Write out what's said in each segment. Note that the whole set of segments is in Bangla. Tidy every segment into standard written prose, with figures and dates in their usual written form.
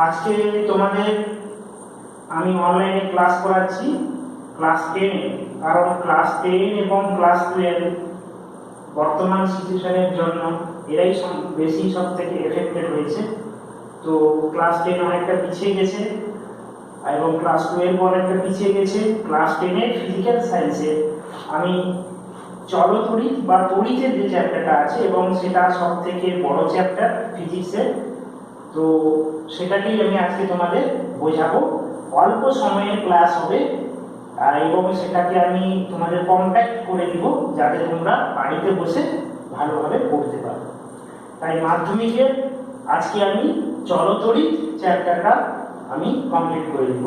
আজকে তোমাদের আমি অনলাইনে ক্লাস করাচ্ছি ক্লাস 10 কারণ ক্লাস 10 এবং ক্লাস 12 বর্তমান সিচুয়েশনের জন্য এরাই বেশি সব থেকে এফেক্টেড হয়েছে। তো ক্লাস 10 অনেকটা পিছিয়ে গেছে এবং ক্লাস 12 অনেকটা পিছিয়ে গেছে। ক্লাস 10 এর ফিজিক্যাল সায়েন্সে আমি চলতড়িৎ বা তড়িতের যে চ্যাপ্টারটা আছে এবং সেটা সব থেকে বড় চ্যাপ্টার ফিজিক্সের, তো সেটাকেই আমি আজকে তোমাদের বোঝাবো। অল্প সময়ের ক্লাস হবে এবং সেটাকে আমি তোমাদের কম্প্যাক্ট করে দিব যাতে তোমরা বাড়িতে বসে ভালোভাবে পড়তে পারো। তাই মাধ্যমিকের আজকে আমি চলতড়িৎ চ্যাপ্টারটা আমি কমপ্লিট করে দিব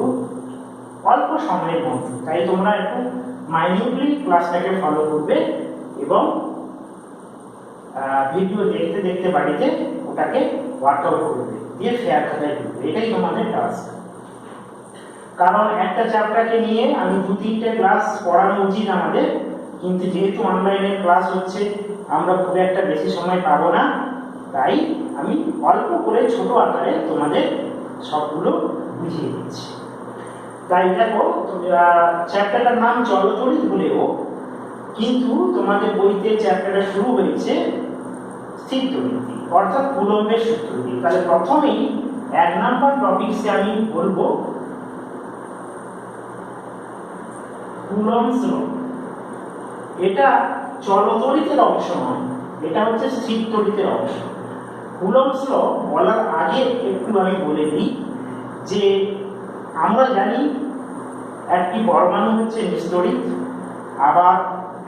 অল্প সময়ের মধ্যে। তাই তোমরা একটু মাইনিউটলি ক্লাসটাকে ফলো করবে এবং ভিডিও দেখতে দেখতে বাড়িতে ওটাকে ওয়ার্কআউট করবে, দিয়ে শেয়ার খাতায় করবে। এটাই তোমাদের টাস্ক। কারণ একটা চ্যাপ্টারকে নিয়ে আমি 2-3টে ক্লাস পড়ানো উচিত আমাদের, কিন্তু যেহেতু অনলাইনে ক্লাস হচ্ছে আমরা খুব একটা বেশি সময় পাবো না, তাই আমি অল্প করে ছোট আকারে তোমাদের সবগুলো বুঝিয়ে দিচ্ছি। তাই দেখো, চ্যাপ্টারটার নাম চলতড়িৎ হলেও কিন্তু তোমাদের বইতে চ্যাপ্টারটা শুরু হয়েছে স্থির তড়িৎ দিয়ে, অর্থাৎ কুলম্বের সূত্র দিয়ে। তাহলে প্রথমেই 1 নাম্বার টপিকসে আমি বলবো কুলম্বস ল। এটা চলতড়িতের অংশ নয়, এটা হচ্ছে স্থির তড়িতের অংশ। কুলম্বস ল বলার আগে একটু আমি বলে দিই যে আমরা জানি একটি পরমাণু হচ্ছে নিস্তড়িৎ, আবার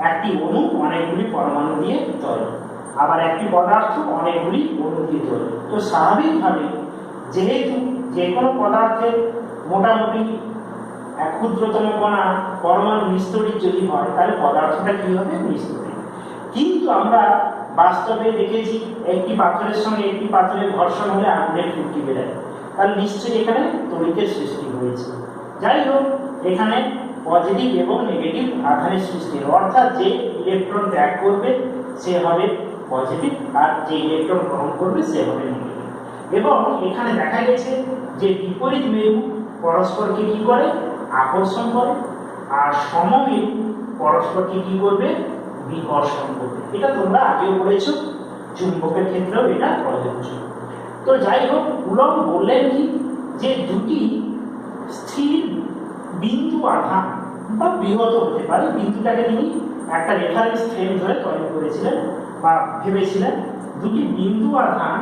একটি অণু অনেকগুলি পরমাণু দিয়ে তৈরি, আবার একটি পদার্থ অনেকগুলি অণু দিয়ে তৈরি। তো স্বাভাবিকভাবে যেহেতু যে কোনো পদার্থের মোটামুটি এক ক্ষুদ্রতম কণা পরমাণু নিস্তড়িৎ যদি হয় তাহলে পদার্থটা কি হবে? নিস্তড়িৎ। কিন্তু আমরা বাস্তবে দেখেছি একটি পাথরের সঙ্গে একটি পাথরের ঘর্ষণ হলে আগুনের ফুটকি বেরোয়, তাহলে নিশ্চয়ই এখানে তড়িতের সৃষ্টি হয়েছে। যাই হোক, এখানে পজিটিভ এবং নেগেটিভ আধানের সৃষ্টি, অর্থাৎ যে ইলেকট্রন ত্যাগ করবে সে হবে পজিটিভ আর যে ইলেকট্রন গ্রহণ করবে সে হবে নেগেটিভ। এবং এখানে দেখা গেছে যে বিপরীত মেরু পরস্পরকে কি করে? আকর্ষণ করে, আর সমমেরু পরস্পরকে কি করবে? বিকর্ষণ করবে। এটা তোমরা আগেও পড়েছো, চুম্বকের ক্ষেত্রেও এটা প্রযোজ্য। তো যাই হোক, কুলম্ব বললেন কি যে দুটি স্থির বিন্দু আধান বা বৃহৎ হতে পারে, বিন্দুটাকে তিনি একটা রেফারেন্স ফ্রেম ধরে তৈরি করেছিলেন বা ভেবেছিলেন। দুটি বিন্দু আধান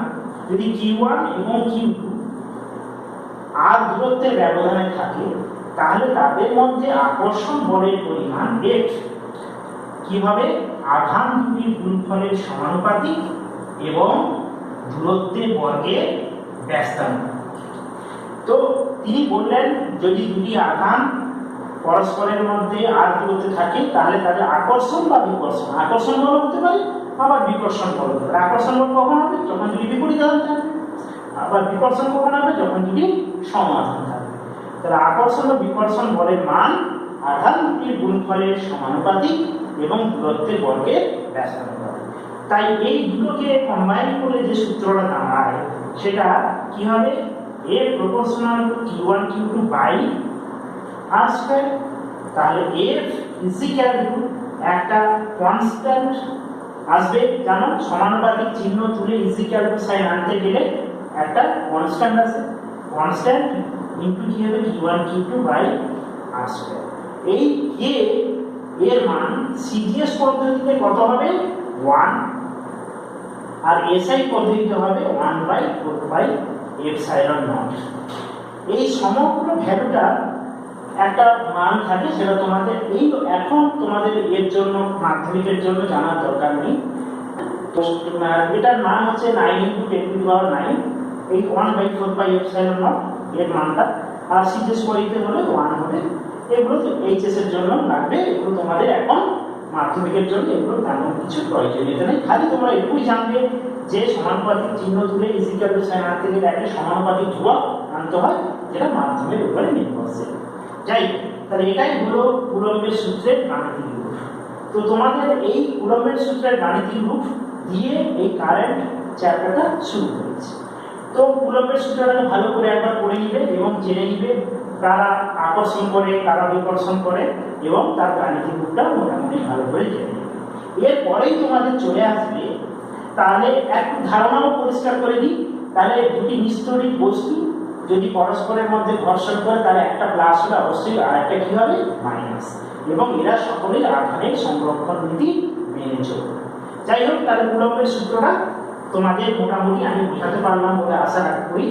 যদি Q1 এবং Q2 আর দূরত্বের ব্যবধানে থাকে তাহলে তাদের মধ্যে আকর্ষণ বলের পরিমাণ F কিভাবে? আধান দুটির গুণফলের সমানুপাতিক এবং দূরত্বের বর্গের ব্যস্তানুপাতিক। তো তিনি বললেন যদি দুটি আধান পরস্পরের মধ্যে আর দূরত্বে থাকে তাহলে তাদের আকর্ষণ বা বিকর্ষণ, আকর্ষণ বল হতে পারে আবার বিকর্ষণ বল হতে পারে। আকর্ষণ বল কখন হবে? যখন দুটি বিপরীত আধান থাকবে। আবার বিকর্ষণ কখন হবে? যখন দুটি সম আধান থাকবে। তাহলে আকর্ষণ ও বিকর্ষণ বলের মান আধান দুটির গুণফলের সমানুপাতিক এবং দূরত্বের বর্গের ব্যস্তানুপাতিক। তাই এই দুটোকে কম্বাইন করে যে সূত্রটা দাঁড়ায় সেটা কি হবে? A proportional to Q1 Q2 by R square। তাহলে F is equal to একটা কনস্ট্যান্ট আসবে, জানো সমানুপাতিক চিহ্ন তুলে is equal to সাইন আনতে গেলে একটা কনস্ট্যান্ট আছে, কনস্ট্যান্ট ইনটু কি হবে? Q1 Q2 by R square। এই K এর মান সিজিএস পদ্ধতিতে কত হবে? 1, আর এসআই পদ্ধতিতে হবে 1/4πε0। এই সমগ্র ভ্যালুটা একটা মান থাকে, সেটা তোমাদের এই এখন তোমাদের এর জন্য মাধ্যমিকের জন্য জানার দরকার নেই। এটার মান হচ্ছে 9 × 10⁹, এই 1/4πε0 এর মানটা। আর সিজিএস পদ্ধতিতে হলে 1 হবে। এগুলো তো এইচএস এর জন্য লাগবে, এগুলো তোমাদের এখন মাধ্যমিকের জন্য এগুলো তেমন কিছু প্রয়োজনীয়তা নেই। খালি তোমরা এটুকুই জানবে যে সমানুপাতিক চিহ্ন তুলে ইজিক্যাল টু সাইন আনতে গেলে একটা সমানুপাতিক ধ্রুবক আনতে হয়, যেটা মাধ্যমের উপরে নির্ভরশীল। যাই হোক, তাহলে এটাই হলো কুলম্বের সূত্রের গাণিতিক রূপ। তো তোমাদের এই কুলম্বের সূত্রের গাণিতিক রূপ দিয়ে এই কারেন্ট চ্যাপ্টারটা শুরু হয়েছে। তো কুলম্বের সূত্রটাকে ভালো করে একবার পড়ে নিবে এবং জেনে নিবে কারা আকর্ষণ করে কারা বিকর্ষণ করে এবং তার গাণিতিক রূপটা মোটামুটি ভালো করে জেনে নিবে। এরপরেই তোমাদের চলে আসবে, তাহলে একটু ধারণাও পরিষ্কার করে দিই, তাহলে দুটি নিস্তড়িত বস্তু যদি পরস্পরের মধ্যে ঘর্ষণ করে তাহলে একটা প্লাস হলে অবশ্যই আর একটা কি হবে, মাইনাস, এবং এরা সকলেই আধানের সংরক্ষণ নীতি মেনে চলবে। যাই হোক, তাহলে কুলম্বের সূত্রটা তোমাদের মোটামুটি আমি বোঝাতে পারলাম বলে আশা করি।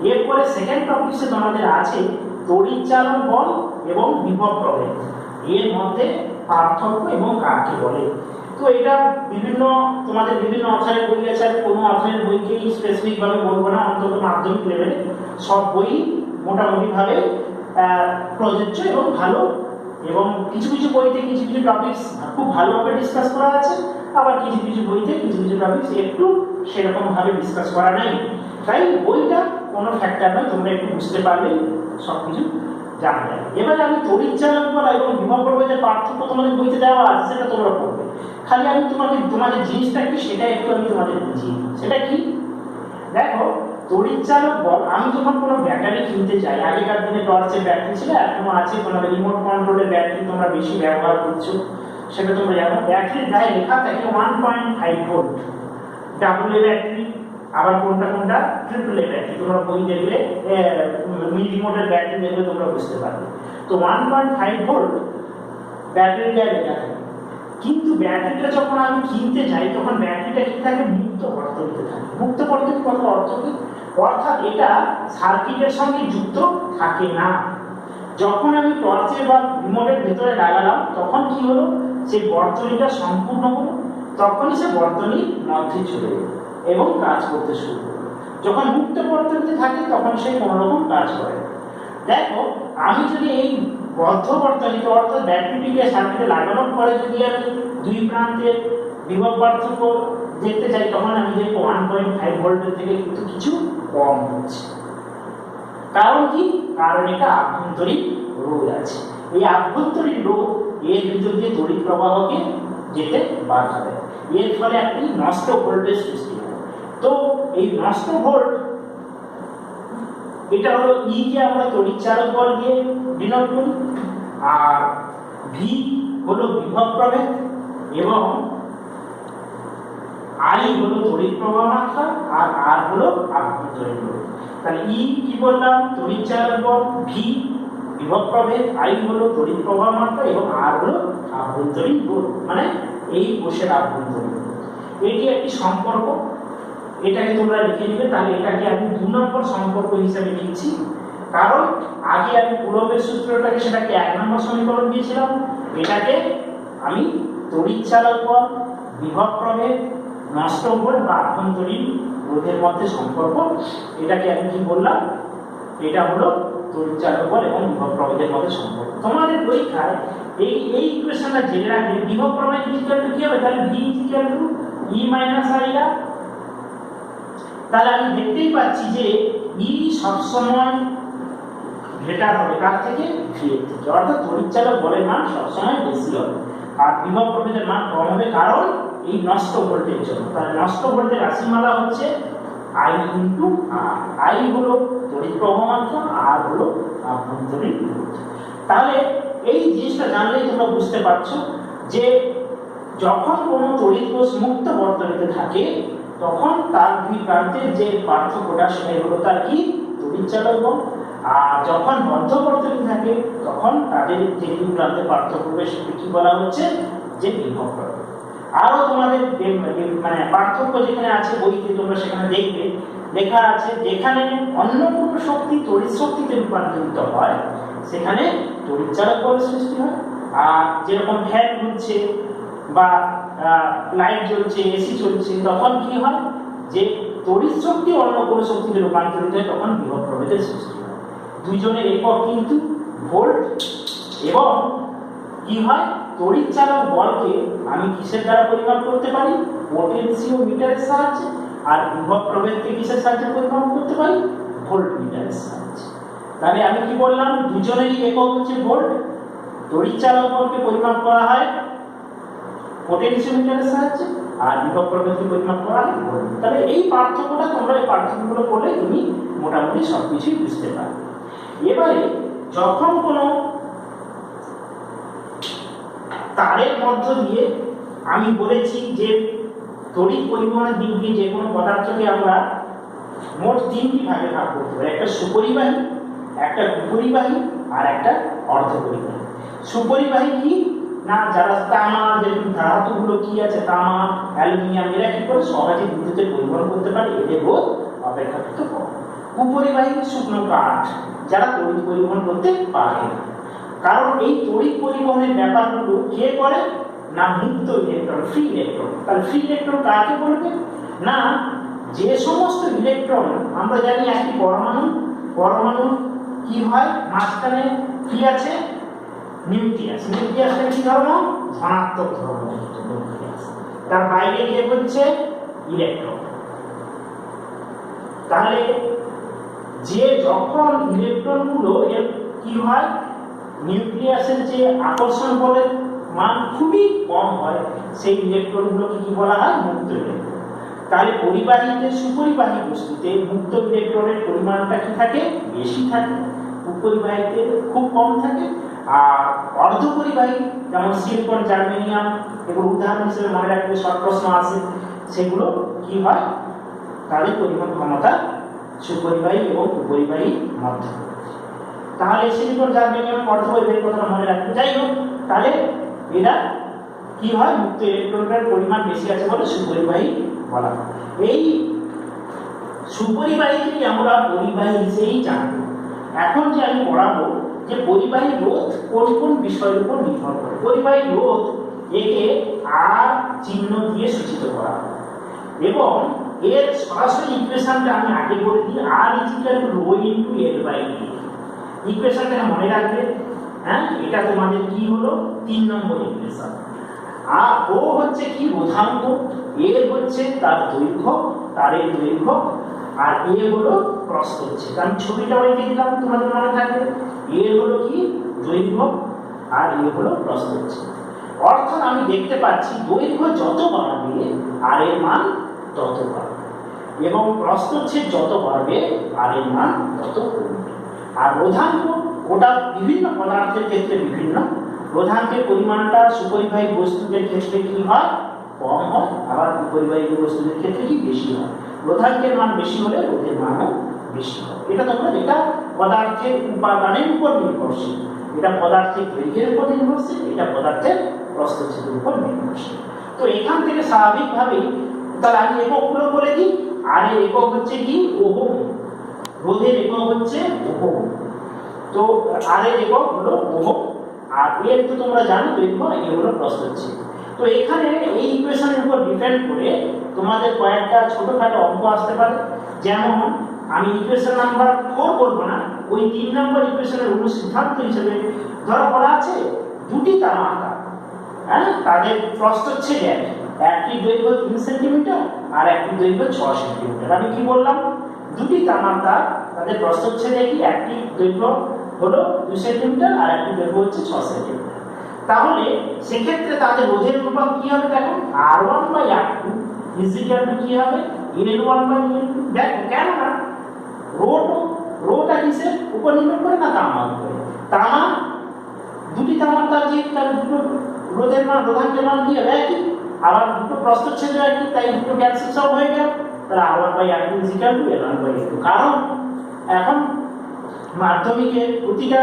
এরপরে সেকেন্ড টপিকসে তোমাদের আছে তড়িৎচালক বল এবং বিভব প্রভেদ, এর মধ্যে পার্থক্য এবং কাকে বলে। তো এটা বিভিন্ন তোমাদের বিভিন্ন অধ্যায়ের বই আছে, আর কোনো অধ্যায়ের বইকেই স্পেসিফিক ভাবে বলবো না, অন্তত মাধ্যমিক লেভেলে সব বই মোটামুটি ভাবে প্রযোজ্য এবং ভালো, এবং কিছু কিছু বইতে কিছু কিছু টপিকস খুব ভালোভাবে ডিসকাস করা আছে, আবার কিছু কিছু বইতে কিছু কিছু টপিকস একটু সেরকম ভাবে ডিসকাস করা নাই। তাই বইটা কোনো ফ্যাক্টর নয়, তোমরা একটু বুঝতে পারলে সবকিছু জানা যায়। এবারে আমি তড়িৎচালক বলা এবং বিভব প্রভেদের পার্থক্য তোমাদের বইতে দেওয়া আছে, সেটা তোমরা পড়বে। খালি আমি তোমাদের জিনিসটা কি সেটা একটু আমি তোমাদের বুঝিয়ে দিই। সেটা কি দেখো, তড়িৎচালক বল, আমি যখন কোনো ব্যাটারি কিনতে চাই, আগেকার দিনে টর্চের ব্যাটারি ছিল, এখনো আছে, তোমাদের রিমোট কন্ট্রোলের ব্যাটারি তোমরা বেশি ব্যবহার করছো, সেটা তোমরা জানো। ব্যাটারির গায়ে লেখা থাকে 1.5 ভোল্ট, ডাবল এ ব্যাটারি, আবার কোনটা কোনটা ট্রিপল এ ব্যাটারি, তোমরা বই দেখলে রিমোটের ব্যাটারি দেখলে তোমরা বুঝতে পারবে। তো 1.5 ভোল্ট ব্যাটারির গায়ে লেখা থাকে, কিন্তু ব্যাটারিটা যখন আমি কিনতে যাই তখন ব্যাটারিটা কি থাকে, মুক্ত বর্তনীতে থাকে। মুক্ত বর্তনী কত অর্থ কি, অর্থাৎ এটা সার্কিটের সঙ্গে যুক্ত থাকে না। যখন আমি টর্চের বা রিমোটের ভেতরে লাগালাম তখন কি হলো, সেই বর্তনীটা সম্পূর্ণ হলো, তখনই সে বর্তনীর মধ্যে চলে গেল এবং কাজ করতে শুরু করলো। যখন মুক্ত বর্তনীতে থাকে তখন সে কোনো রকম কাজ করে। দেখো, আমি যদি এই বদ্ধ বর্তনীতে অর্থাৎ ব্যাটারিটিকে সার্কিটে লাগানোর পরে যদি আমি দুই প্রান্তের বিভব পার্থক্য দেখতে চাই, তখন আমি দেখবো 1.5 ভোল্টের থেকে কিন্তু কিছু কম হচ্ছে। কারণ কি, কারণ এটা আভ্যন্তরীণ রোধ আছে। এই আভ্যন্তরীণ রোধ এর ভিতর দিয়ে তড়িৎ প্রবাহকে যেতে বাধা দেয়, এর ফলে একটি নষ্ট ভোল্টেজ সৃষ্টি হয়। তো এই নষ্ট ভোল্ট, এটা হলো ই কে আমরা তড়িৎচালক বল দিয়ে ডিনোট করি, আর ভি হলো বিভব প্রভেদ, এবং আই হলো তড়িৎ প্রবাহ মাত্রা, আর আর হলো আভ্যন্তরীণ রোধ। তাহলে ই কি বললাম, তড়িৎচালক বল, ভি বিভব প্রভেদ, আই হলো তড়িৎ প্রবাহ মাত্রা, এবং আর হলো আভ্যন্তরীণ রোধ, মানে এই কোষের আভ্যন্তরীণ রোধ। এটি একটি সম্পর্ক, এটাকে তোমরা লিখে নিবে। তাহলে এটাকে আমি 2 নম্বর সম্পর্ক হিসেবে লিখছি, কারণ আগে আমি কুলম্বের সূত্রটাকে সেটাকে 1 নম্বর সমীকরণ দিয়েছিলাম, এটাকে আমি তড়িৎচালক বল, বিভব প্রভেদ, নষ্ট ভোল্ট বা আভ্যন্তরীণ রোধের মধ্যে সম্পর্ক, এটাকে আমি কি বললাম, এটা হলো তড়িৎচালক বল এবং বিভব প্রভেদের মধ্যে সম্পর্ক। তোমাদের পরীক্ষায় এই ইকুয়েশনটা জেনে রাখলে বিভব প্রভেদ ইকুয়াল টু কি হবে, তাহলে V equal to E minus I R. তাহলে আমি দেখতেই পাচ্ছি যে ই সবসময় গ্রেটার হবে কার থেকে, ভি এর থেকে, অর্থাৎ তড়িৎচালক বলের মান সবসময় বেশি হবে আর বিভব প্রভেদের মান কম হবে, কারণ এই নষ্ট ভোল্টের জন্য। তাহলে নষ্ট ভোল্টের রাশিমালা হচ্ছে আই ইন্টু আর। আই হলো তড়িৎ প্রবাহ মাত্রা, আর হলো আভ্যন্তরীণ রোধ। তাহলে এই জিনিসটা জানলেই তোমরা বুঝতে পারছো যে যখন কোনো তড়িৎ কোষ মুক্ত বর্তনীতে থাকে তখন তার দুই প্রান্তের যে পার্থক্যটা সেটাই হলো তার কি, তড়িৎচালক বল। আর যখন বদ্ধ বর্তনী থাকে তখন তাদের যে দুই প্রান্তের পার্থক্য সেটা কি বলা হচ্ছে, যে বিভব প্রভেদ। আরো তোমাদের মানে পার্থক্য যেখানে আছে বইতে তোমরা সেখানে দেখবে লেখা আছে, যেখানে অন্য কোনো শক্তি তড়িৎ শক্তিতে রূপান্তরিত হয় সেখানে তড়িৎচালক বল সৃষ্টি হয়। আর যেরকম ফ্যান ঘুরছে বা লাইট জ্বলছে, এসি চলছে, তখন কি হয়, যে তড়িৎ শক্তি অন্য কোনো শক্তিতে রূপান্তরিত হয়, তখন বিভব প্রভেদের সৃষ্টি হয়। দুইজনের একক কিন্তু ভোল্ট। এবং কি হয়, তড়িৎচালক বলকে আমি কিসের দ্বারা পরিমাপ করতে পারি, পোটেনশিওমিটারের সাহায্যে, আর বিভব প্রভেদকে কিসের সাহায্যে পরিমাপ করতে পারি, ভোল্টমিটারের সাহায্যে। তাহলে আমি কি বললাম, দুজনেরই একক হচ্ছে ভোল্ট। তড়িৎচালক বলকে পরিমাপ করা হয় পোটেনশিওমিটারের সাহায্যে, আর বিভব প্রকৃতি পরিমাপ করা হয় ভলিউম। তাহলে এই পার্থক্যটা তোমরা এই পার্থক্যগুলো করলে তুমি মোটামুটি সবকিছুই বুঝতে পারবে। এবারে যখন কোনো তারের মধ্য দিয়ে, আমি বলেছি যে তড়িৎ পরিবহনের দিক দিয়ে যে কোনো পদার্থকে আমরা মোট তিনটি ভাগে ভাগ করতে পারি, একটা সুপরিবাহী, একটা বিপরিবাহী আর একটা অর্ধপরিবাহী। সুপরিবাহী কি না, যারা তামা, যে ধাতুগুলো কি আছে তামা, অ্যালুমিনিয়াম, এরা কি করে সহজে বিদ্যুতের পরিবহন করতে পারে, এদের রোধ অপেক্ষাকৃত কম। কুপরিবাহী শুকনো কাঠ, যারা তড়িৎ পরিবহন করতে পারে না। কারণ এই তড়িৎ পরিবহনের ব্যাপারগুলো কে করে না, মুক্ত ইলেকট্রন, ফ্রি ইলেকট্রন। তাহলে ফ্রি ইলেকট্রন কাকে বলবে না, যে সমস্ত ইলেকট্রন আমরা জানি একটি পরমাণু কি হয়, মাঝখানে কি আছে, নিউক্লিয়াস। নিউক্লিয়াসটা কি ধর্ম, ধনাত্মক ধর্ম নিউক্লিয়াস। তার বাইরে কে হচ্ছে ইলেকট্রন। তাহলে যে যখন ইলেকট্রনগুলো এর কি হয়, নিউক্লিয়াসের যে আকর্ষণ বলের মান খুবই কম হয়, সেই ইলেকট্রনগুলোকে কি বলা হয়, মুক্ত ইলেকট্রন। তাহলে পরিবাহীতে সুপরিবাহী বস্তুতে মুক্ত ইলেকট্রনের পরিমাণটা কি থাকে, বেশি থাকে, উপরিবাহীতে খুব কম থাকে। আর অর্ধপরিবাহী যেমন সিলিকন, জার্মেনিয়াম, এগুলো উদাহরণ হিসেবে মনে রাখবে, শর্ট প্রশ্ন আছে, সেগুলো কি হয়, তাদের পরিমাণ ক্ষমতা সুপরিবাহী এবং উপরিবাহী মধ্যে। তাহলে সিলিকন, জার্মেনিয়াম অর্ধপরিবাহী কথাটা মনে রাখবে। যাই হোক, তাহলে এরা কি হয়, মুক্ত ইলেকট্রনের পরিমাণ বেশি আছে বলে সুপরিবাহী বলা হয়। এই সুপরিবাহীকে আমরা পরিবাহী হিসেবেই জানবো। এখন যে আমি পড়াবো যে পরিবাহী রোধ কোন কোন বিষয়ের উপর নির্ভর করে। পরিবাহী রোধ একে আর চিহ্ন দিয়ে সূচিত করা হয় এবং এর সরাসরি ইকুয়েশনটা আমি আগে বলে দিই, R equal to rho into L by D. ইকুয়েশনটা মনে রাখবে, হ্যাঁ, এটা তোমাদের কি হলো 3 নম্বর ইকুয়েশন। আর ও হচ্ছে কি, রোধাঙ্ক, এর হচ্ছে তার দৈর্ঘ্য, তারের দৈর্ঘ্য, আর এ হলো প্রস্থচ্ছেদ। আমি ছবিটা এঁকে দিলাম, তোমাদের মনে থাকবে। এ হলো কি দৈর্ঘ্য আর এ হলো প্রস্থচ্ছেদ। অর্থাৎ আমি দেখতে পাচ্ছি দৈর্ঘ্য যত বাড়বে আর এর মান তত বাড়বে, এবং প্রস্থচ্ছেদ যত বাড়বে আর এর মান তত কমবে। আর রোধাঙ্ক ওটা বিভিন্ন পদার্থের ক্ষেত্রে বিভিন্ন। রোধাঙ্কের পরিমাণটা সুপরিবাহী বস্তুদের ক্ষেত্রে কি হয়, কম হয়, আবার বিপরিবাহী বস্তুদের ক্ষেত্রে কি বেশি হয়। রোধাঙ্কের মান বেশি হলে রোধের মানও বেশি হয়। এটা তোমরা, এটা পদার্থের উপাদানের উপর নির্ভরশীল, এটা পদার্থের দৈর্ঘ্যের উপর নির্ভরশীল, এটা পদার্থের প্রস্থচ্ছেদের উপর নির্ভরশীল। তো এখান থেকে স্বাভাবিকভাবেই তাহলে আমি এককগুলো বলে দিই। আর এর একক হচ্ছে কি, ওহম। রোধের একক হচ্ছে ওহম। তো আর এর একক হলো ওহম, আর এর তো তোমরা জানো দৈর্ঘ্য, এ হলো প্রস্থচ্ছেদ। তো এখানে এই ইকুয়েশনের উপর ডিপেন্ড করে তোমাদের কয়েকটা ছোটখাটো অঙ্ক আসতে পারে। যেমন আমি ইকুয়েশন নাম্বার 4 বলবো না, ওই 3 নম্বর ইকুয়েশনের অনুসিদ্ধান্ত হিসেবে ধরো বলা আছে দুটি তামা তার, হ্যাঁ, তাদের প্রস্থচ্ছেদ একই, একটি দৈর্ঘ্য 3 সেন্টিমিটার আর একটি দৈর্ঘ্য 6 সেন্টিমিটার। আমি কি বললাম, দুটি তামা তার, তাদের প্রস্থচ্ছেদ একই, একটি দৈর্ঘ্য হলো 2 সেন্টিমিটার আর একটি দৈর্ঘ্য হচ্ছে 6 সেন্টিমিটার। তাহলে সেক্ষেত্রে তাদের রোধের অনুপাত কি হবে, দেখো R1/R2 ইকুয়াল টু কি হবে, L1/L2। দেখো কেন না, রোটা কিসের উপর নির্ভর করে না, তামার উপর। তামা, দুটি তামার তার যে, তার দুটো রোধের মান, রোধাঙ্কের মান কি হবে একই, আবার দুটো প্রস্থচ্ছেদ একই, তাই দুটো ক্যান্সেল সব হয়ে গেল। তাহলে R1/R2 ইকুয়াল টু L1/L2। কারণ এখন মাধ্যমিকের প্রতিটা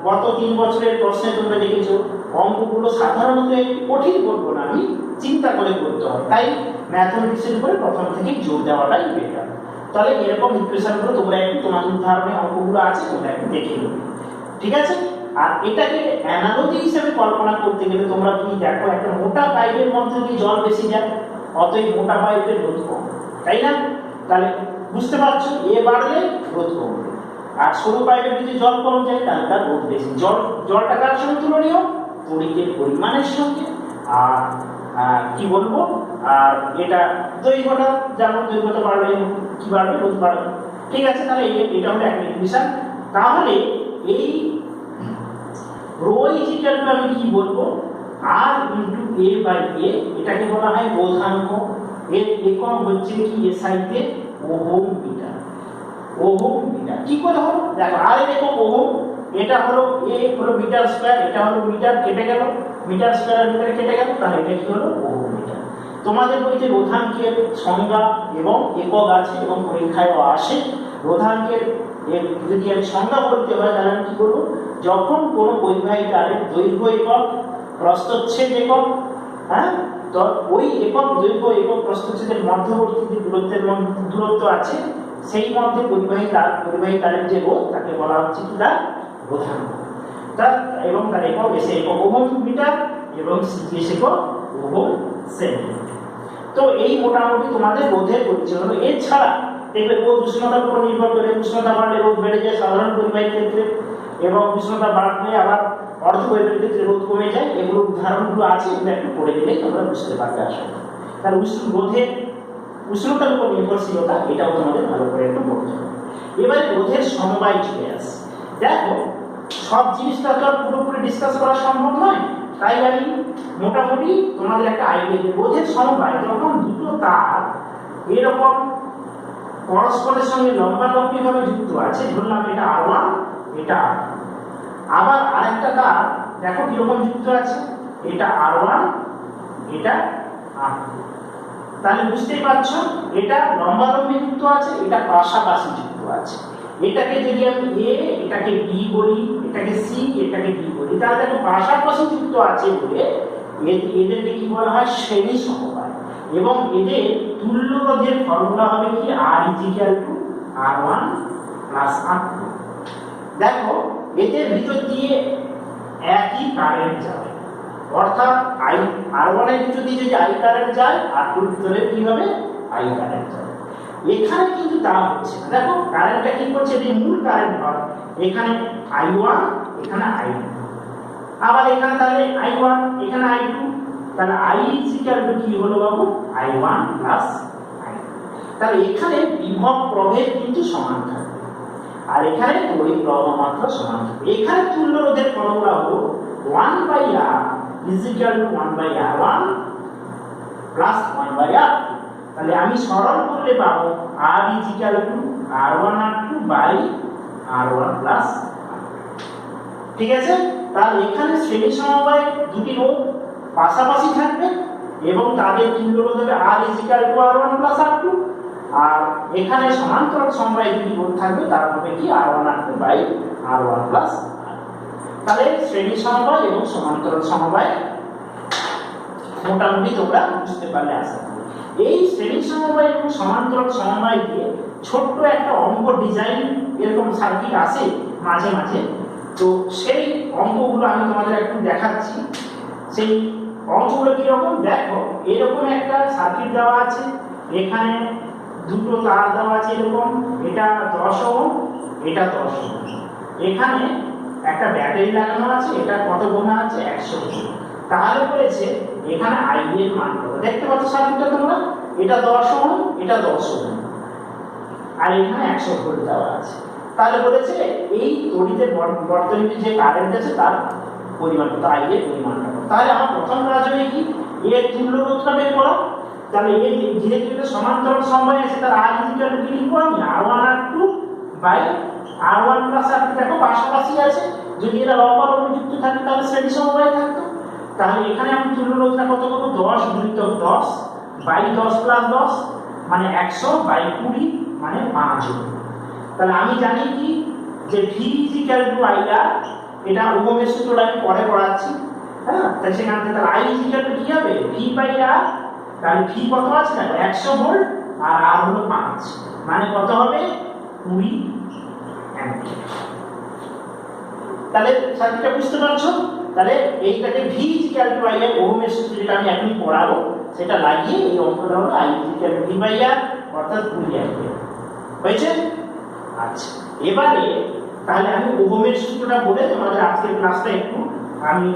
গত 3 বছরের প্রশ্নে তোমরা দেখেছো অঙ্কগুলো সাধারণত একটু কঠিন করবো না, আমি চিন্তা করে করতে হয়, তাই ম্যাথমেটিক্সের উপরে প্রথম থেকেই জোর দেওয়াটাই বেটার। তাহলে এরকম ইকুয়েশনগুলো তোমরা একটু, তোমাদের উদাহরণে অঙ্কগুলো আছে তোমরা একটু দেখে নেবে, ঠিক আছে। আর এটাকে অ্যানালজি হিসেবে কল্পনা করতে গেলে তোমরা কি দেখো, একটা মোটা পাইপের মধ্যে দিয়ে জল বেশি যায়, অতএব মোটা পাইপের রোধ কম, তাই না? তাহলে বুঝতে পারছো, এ বাড়লে রোধ কমবে। আর সরু পাইপের যদি জল কম যায় তাহলে তার রোধ বেশি। জলটা কার সঙ্গে তুলনীয়, তড়িতের পরিমাণের সঙ্গে। আর কি বলবো, আর এটা দৈর্ঘ্যটা, যেমন দৈর্ঘ্যটা বাড়বে কি বাড়বে, রোধ বাড়বে, ঠিক আছে। তাহলে এটা হলো একটা ইকুয়েশন। তাহলে এই রো ইকুয়াল টু আমি কি বলবো, আর ইন্টু এ বাই এ, এটাকে বলা হয় রোধাঙ্ক। এর একক হচ্ছে কি এসআইতে ওহম মিটার। ওহম মিটার কি করে হলো দেখো, আর এর একক ওহম, এটা হলো এ হলো মিটার স্কয়ার, এটা হলো মিটার, কেটে গেল মিটার স্কয়ার মিটার কেটে গেল, তাহলে এটা কি হলো ওহম মিটার। তোমাদের বইতে রোধাঙ্কের সংজ্ঞা এবং একক আছে এবং পরীক্ষায়ও আসে। রোধাঙ্কের যদি আমি সংজ্ঞা বলতে হয় তাহলে আমি কি করবো, যখন কোনো পরিবাহী তারের দৈর্ঘ্য একক প্রস্থচ্ছেদ একক, হ্যাঁ, তো ওই একক দৈর্ঘ্য একক প্রস্থচ্ছেদের মধ্যবর্তী যে দূরত্ব আছে সেই মধ্যে পরিবাহী তারের যে রোধ তাকে বলা হচ্ছে কি তার রোধাঙ্ক। এবং তার একক এসে একক ওহম মিটার এবং সিজিএস একক ওহম সেমি। তো এই মোটামুটি তোমাদের রোধের পরিচয় হলো। এছাড়া দেখবে রোধ উষ্ণতার উপর নির্ভর করে, উষ্ণতা বাড়লে রোধ বেড়ে যায় সাধারণ পরিবাহীর ক্ষেত্রে, এবং উষ্ণতা বাড়লে আবার অর্ধ পরিবাহীর ক্ষেত্রে রোধ কমে যায়। এগুলো উদাহরণগুলো আছে, এগুলো একটু পড়ে দিলেই তোমরা বুঝতে পারবে আসলে। তার রোধের উষ্ণতার উপর নির্ভরশীলতা এটাও তোমাদের ভালো করে একটু বলতে হবে। এবারে রোধের সমবায় চলে আসে। দেখো সব জিনিসটা তো পুরোপুরি ডিসকাস করা সম্ভব নয়, তাই আমি মোটামুটি তোমাদের একটা আইডিয়া দেব। রোধের সমবায় যখন দুটো তার এরকম পরস্পরের সঙ্গে লম্বালম্বি ভাবে যুক্ত আছে, ধরলাম এটা R1 এটা R2, আবার আরেকটা তার দেখো কিরকম যুক্ত আছে, এটা R1 এটা R2, তাহলে বুঝতেই পারছো এটা লম্বালম্বি যুক্ত আছে, এটা পাশাপাশি যুক্ত আছে। এটাকে যদি আমি এ, এটাকে বি বলি, এটাকে সি, এটাকে ডি বলি, তাহলে দেখো পাশাপাশি যুক্ত আছে বলে এদেরকে কি বলা হয় শ্রেণী সমবায়। এবং এদের তুল্য রোধের ফর্মুলা হবে কি R = R1 + R2। দেখো এদের ভিতর দিয়ে একই কারেন্ট যাবে, অর্থাৎ R1 এর ভিতর দিয়ে যদি I কারেন্ট যায়, R2 এর ভিতরে কি হবে I কারেন্ট যাবে। এখানে কিন্তু তা হচ্ছে না, দেখো কারেন্টটা কি করছে, এই মূল কারেন্ট হয় এখানে I1 এখানে I2, আবার এখানে তাহলে I1 এখানে I2, তাহলে I = কি হলো বাবু I1 + I2। তাহলে এখানে বিভব প্রভেদ কিন্তু সমান থাকবে, আর এখানে তড়িৎ প্রবাহ মাত্রা সমান থাকবে। এখানে তুল্য রোধের ফর্মুলা হলো 1/R = 1/R1 + 1/R2। তাহলে আমি সরল করলে পাবো R = R1R2/R1 + R2। ঠিক আছে, তাহলে এখানে শ্রেণী সমবায় দুটি রোধ পাশাপাশি থাকবে এবং তাদের তুল্য রোধ হবে R = R1 + R2, আর এখানে সমান্তরাল সমবায় দুটি রোধ থাকবে, তার হবে কি R1R2/R1 + R2। তাহলে শ্রেণী সমবায় এবং সমান্তরাল সমবায় মোটামুটি তোমরা বুঝতে পারলে আশা করি। এই শ্রেণী সমবায় এবং সমান্তরাল সমবায় দিয়ে ছোট্ট একটা অঙ্ক ডিজাইন এরকম সার্কিট আসে মাঝে মাঝে, তো সেই অঙ্কগুলো আমি তোমাদের একটু দেখাচ্ছি। সেই অঙ্কগুলো কিরকম দেখো, এরকম একটা সার্কিট দেওয়া আছে, এখানে দুটো তার দেওয়া আছে এরকম, এটা 10 ওহম এটা 10 ওহম, এখানে একটা ব্যাটারি লাগানো আছে, এটা কত ওহম আছে 100 ওহম। তাহলে বলেছে এখানে I এর মান কত, দেখতে পাচ্ছ সার্কিটটা তোমরা, এটা 10 ওহম এটা 10 ওহম আর এখানে 100 ভোল্ট দেওয়া আছে। তাহলে বলেছে এই তড়িতের বর্তনীতে যে কারেন্ট আছে তার পরিমাণ কত, I এর পরিমাণটা কত। তাহলে আমার প্রথম কাজ হবে কি এর তুল্য রোধটা বের করা। তাহলে এই যেহেতু সমান্তরাল সমবায় আছে তার R = কি লিখব আমি R1R2/R1 + R2। দেখো পাশাপাশি আছে, যদি এরা লম্বালম্বি যুক্ত থাকে তাহলে শ্রেণী সমবায় থাকতো। তাহলে এখানে আমি তুল্য রোধটা কত করব, 10 × 10/10 + 10 মানে 100/20 মানে 5 ওহম। তাহলে আমি জানি কি যে V = IR, এটা ওহমের সূত্রটা আমি পরে পড়াচ্ছি, হ্যাঁ, তাই সেখান থেকে তাহলে I = কি হবে V/R। তাহলে V কত আছে না 100 ভোল্ট আর R হলো 5, মানে কত হবে 20 অ্যাম্পিয়ার। তাহলে সার্কিটটা বুঝতে পারছো। তাহলে এইটাকে V = IR ওহমের সূত্র যেটা আমি এখনই পড়াবো সেটা লাগিয়ে এই অঙ্কটা হলো I = V/R অর্থাৎ 20 অ্যাম্পিয়ার হয়েছে। আচ্ছা, এবারে তাহলে আমি ওহমের সূত্রটা বলে তোমাদের আজকের ক্লাসটা একটু আমি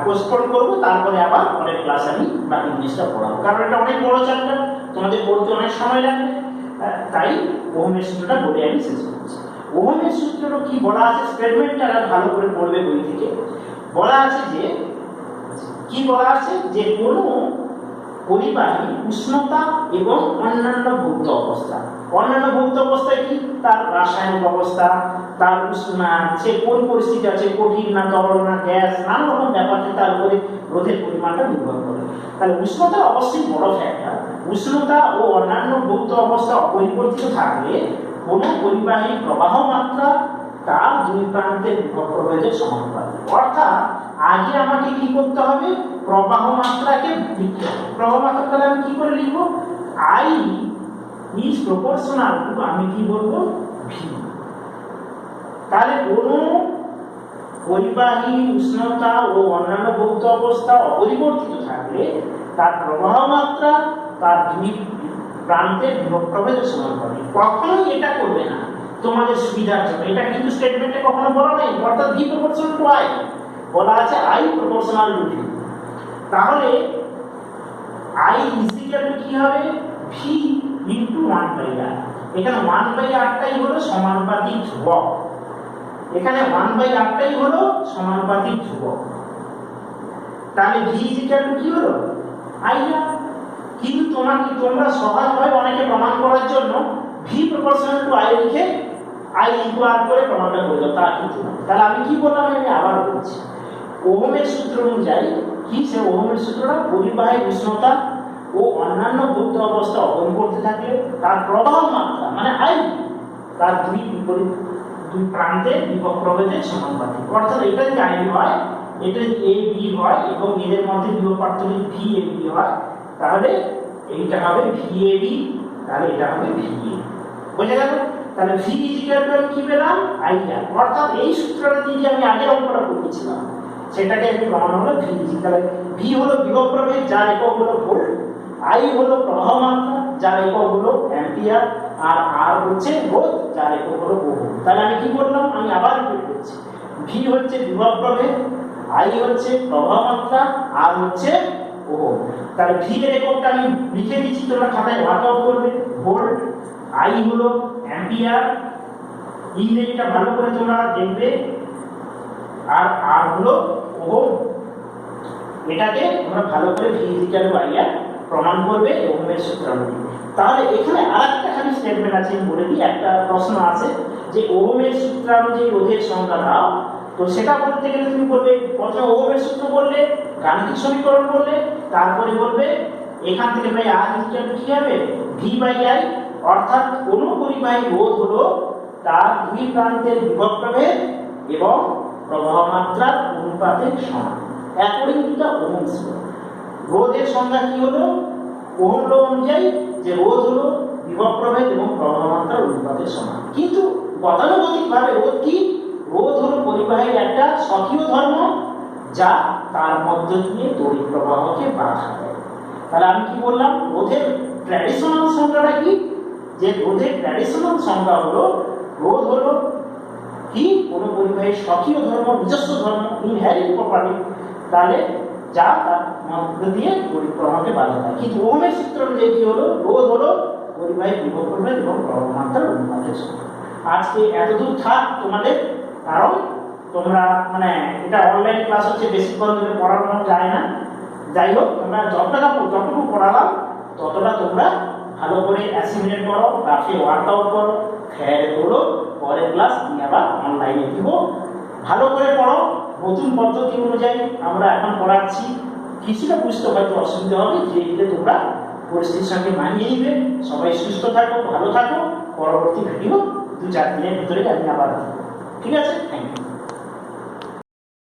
পোস্টপোন করব, তারপরে আবার পরের ক্লাস আমি বাকি জিনিসটা পড়াবো, কারণ এটা অনেক বড় চ্যাপ্টার, তোমাদের পড়তে অনেক সময় লাগবে, তাই ওহমের সূত্রটা বলে আমি শেষ করছি। ওহমের সূত্রটা কি বলা আছে, স্টেটমেন্টটা ভালো করে পড়বে বই থেকে। বলা আছে যে কি বলা আছে যে কোনো পরিবাহী উষ্ণতা এবং অন্যান্য ভৌত অবস্থা। অন্যান্য ভৌত অবস্থা কি? তার রাসায়নিক অবস্থা, তার সে কোন পরিস্থিতি আছে, কঠিন না তরল না গ্যাস, নানা রকম ব্যাপারকে তার উপরে রোধের পরিমাণটা নির্ভর করে। তাহলে উষ্ণতা অবশ্যই বড় ফ্যাক্টর। উষ্ণতা ও অন্যান্য ভৌত অবস্থা অপরিবর্তিত থাকলে কোনো পরিবাহী প্রবাহ মাত্রা তার দুই প্রান্তের বিভব প্রভেদের সমানুপাতিক। অর্থাৎ আগে আমাকে কি করতে হবে? প্রবাহ মাত্রাকে লিখতে হবে। প্রবাহ মাত্রাটা আমি কি করে লিখবো? I is proportional to, আমি কি বলবো, V। তাহলে কোনো পরিবাহী উষ্ণতা ও অন্যান্য ভৌত অবস্থা অপরিবর্তিত থাকলে তার প্রবাহ মাত্রা তার দুই প্রান্তের বিভব প্রভেদের সমানুপাতিক। কখনোই এটা করবে না তোমাদের সুবিধার জন্য, এটা কিন্তু স্টেটমেন্টে কখনো বলা নেই। অর্থাৎ V proportional to I বলা আছে, I proportional to V। তাহলে I ইকুয়াল টু কি হবে? V into 1/r। এখানে 1/r টাই হলো সমানুপাতিক ধ্রুবক, এখানে 1/r টাই হলো সমানুপাতিক ধ্রুবক। তাহলে V ইকুয়াল টু কি হলো? IR। কিন্তু তোমরা সহজভাবে অনেকে প্রমাণ করার জন্য V proportional to I লিখে I ইনটু R করে প্রমাণটা করে দাও, তা কিন্তু না। তাহলে আমি কি বললাম? আমি আবার বলছি, ওহমের সূত্র অনুযায়ী কি, সে ওহমের সূত্রটা পরিবাহী উষ্ণতা ও অন্যান্য ভৌত অবস্থা অপরিবর্তিত থাকলে তার প্রবাহ মাত্রা মানে I তার দুই প্রান্তের বিভব প্রভেদের সমানুপাতিক। অর্থাৎ এটা যদি I হয়, এটা যদি A B হয় এবং এদের মধ্যে বিভব পার্থক্য যদি V A B হয়, তাহলে এইটা হবে V A B, তাহলে এটা হবে V A। বুঝে গেল? তাহলে V ইকুয়াল টু কি পেলাম? IR। অর্থাৎ এই সূত্রটা দিয়ে আমি আগের অঙ্কটা করেছিলাম সেটাকে আমি প্রমাণ হলো V। তাহলে V হলো বিভব প্রভেদ যার একক হলো ভোল্ট, I হলো প্রবাহ মাত্রা যার একক হলো অ্যাম্পিয়ার, আর R হচ্ছে রোধ যার একক হলো ওহম। তাহলে আমি কি বললাম? আমি আবার রিপিট করছি, V হচ্ছে বিভব প্রভেদ, I হচ্ছে প্রবাহ মাত্রা, R হচ্ছে ওহম। তাহলে V এর এককটা আমি লিখে দিচ্ছি, তোমরা খাতায় ওয়ার্ক আউট করবে। ভোল্ট, I হলো অ্যাম্পিয়ার, ইংরেজিটা ভালো করে তোমরা দেখবে, আর R হলো ওহম। এটাকে তোমরা ভালো করে V ইকুয়াল টু IR প্রমাণ করবে ওহমের সূত্র অনুযায়ী। তাহলে এখানে আরেকটা খালি স্টেটমেন্ট আছে, আমি বলে দিই। একটা প্রশ্ন আছে যে ওহমের সূত্র অনুযায়ী রোধের সংজ্ঞা দাও। তো সেটা বলতে গেলে তুমি বলবে, প্রথমে ওহমের সূত্র বললে, গাণিতিক সমীকরণ বললে, তারপরে বলবে এখান থেকে ভাই R ইকুয়াল টু কি হবে? V/I। অর্থাৎ কোন পরিবাহী রোধ হলো তার দুই প্রান্তের বিভব প্রভেদ এবং প্রবাহ মাত্রার অনুপাতের সমান, according to the Ohm's law. রোধের সংজ্ঞা কি হলো? ওহম ল অনুযায়ী যে রোধ হলো বিভব প্রভেদ এবং প্রবাহ মাত্রার অনুপাতের সমান। কিন্তু গতানুগতিকভাবে রোধ কি? রোধ হলো পরিবাহীর একটা স্বকীয় ধর্ম যা তার মধ্য দিয়ে তড়িৎ প্রবাহকে বাধা দেয়। তাহলে আমি কি বললাম? রোধের ট্র্যাডিশনাল সংজ্ঞাটা কি? যে রোধের ট্র্যাডিশনাল সংজ্ঞা হলো, রোধ হলো কি? কোনো পরিবাহীর স্বকীয় ধর্ম, নিজস্ব ধর্ম, ইনহেরিট প্রপার্টি, তাহলে যা তার মধ্য দিয়ে তড়িৎ প্রবাহকে বাধা দেয়। কিন্তু ওহমের সূত্র অনুযায়ী কি হলো? রোধ হলো পরিবাহীর বিভব প্রভেদ এবং প্রবাহ মাত্রার অনুপাতের সমান। আজকে এতদূর থাক তোমাদের, কারণ তোমরা মানে এটা অনলাইন ক্লাস হচ্ছে, বেশিক্ষণ ধরে পড়ানো যায় না। যাই হোক, তোমরা যতটুকু পড়ালাম ততটা তোমরা ভালো করে অ্যাসাইনমেন্ট করো, রাফে ওয়ার্কআউট করো, খেয়াল করো, পরের ক্লাস নিয়ে আবার অনলাইনে দিব। ভালো করে পড়ো, নতুন পদ্ধতি অনুযায়ী আমরা এখন পড়াচ্ছি। কিছুটা বুঝতে হয়তো অসুবিধা হবে, ধীরে ধীরে তোমরা পরিস্থিতির সঙ্গে মানিয়ে নিবে। সবাই সুস্থ থাকো, ভালো থাকো। পরবর্তী ভিডিও 2-4 দিনের ভিতরে আমি আবার, ঠিক আছে?